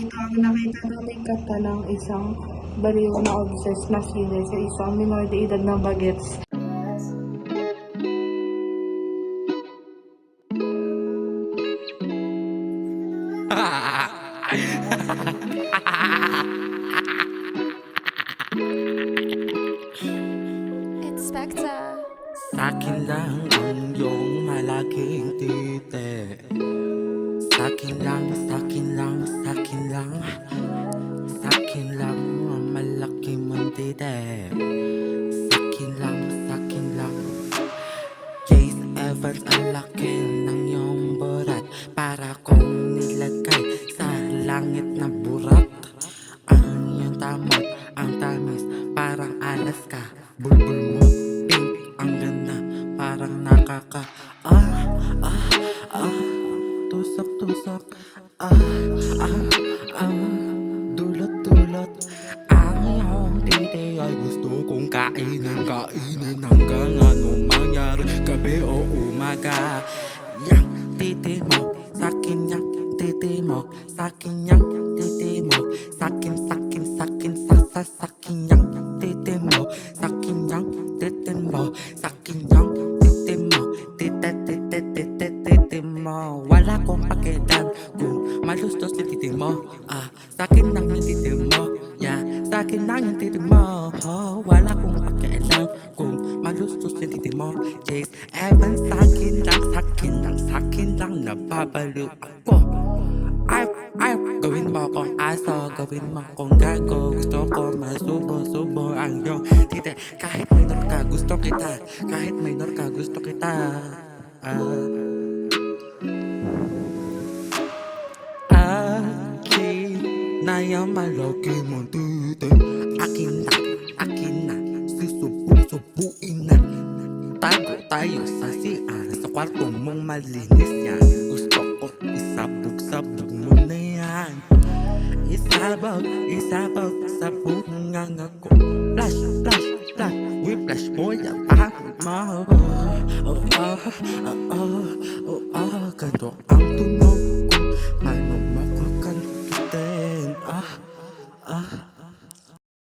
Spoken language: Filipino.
Ito ang nakita naming kata ng isang baliw na obsessed na sile sa isang minor de edad na bagets. It's Specta. Sa'kin lang ang iyong malaking tite. Sa'kin lang, sa'kin lang, sa'kin lang. Sa'kin lang ang malaki mong tite. Sa'kin lang, sa'kin lang. Chase Evans, ang laki ng iyong burat. Para kong nilagay sa langit na burak. Ang iyong tamot, ang tamis, parang Alaska. Bulbul mo, pink, ang ganda, parang nakaka tusok, dulot. Ang iyong titi ay gusto kong kainin hanggang anong mangyari, gabi o umaga. Yang titi mo, sakin yang titi mo, sakin yang titi mo, sakin yang titi mo, sakin yang titi mo, sakin yang titi mo, titi mo. Wala kong pakialam kung malustos yung titi mo. Sakin lang yung titi mo, yeah, sakin lang yung titi mo. Wala kong pakialam kung malustos yung titi mo. Chase Evans, sakin lang nababaliw ako. Ay, gawin mo akong aso, gawin mo akong gago. Gusto ko masubo ang iyong titi. Kahit minor ka, gusto kita. Kahit minor ka, gusto kita. Akin na yung malaki mong titi. Akin na, susubuin na. Tago tayo sa CR, sa kwarto mong malinis yan. Gusto ko isabog mo na yan. Isabog sa bunga ko. Flash, whiplash mo yan, pahit mo. Ganto ang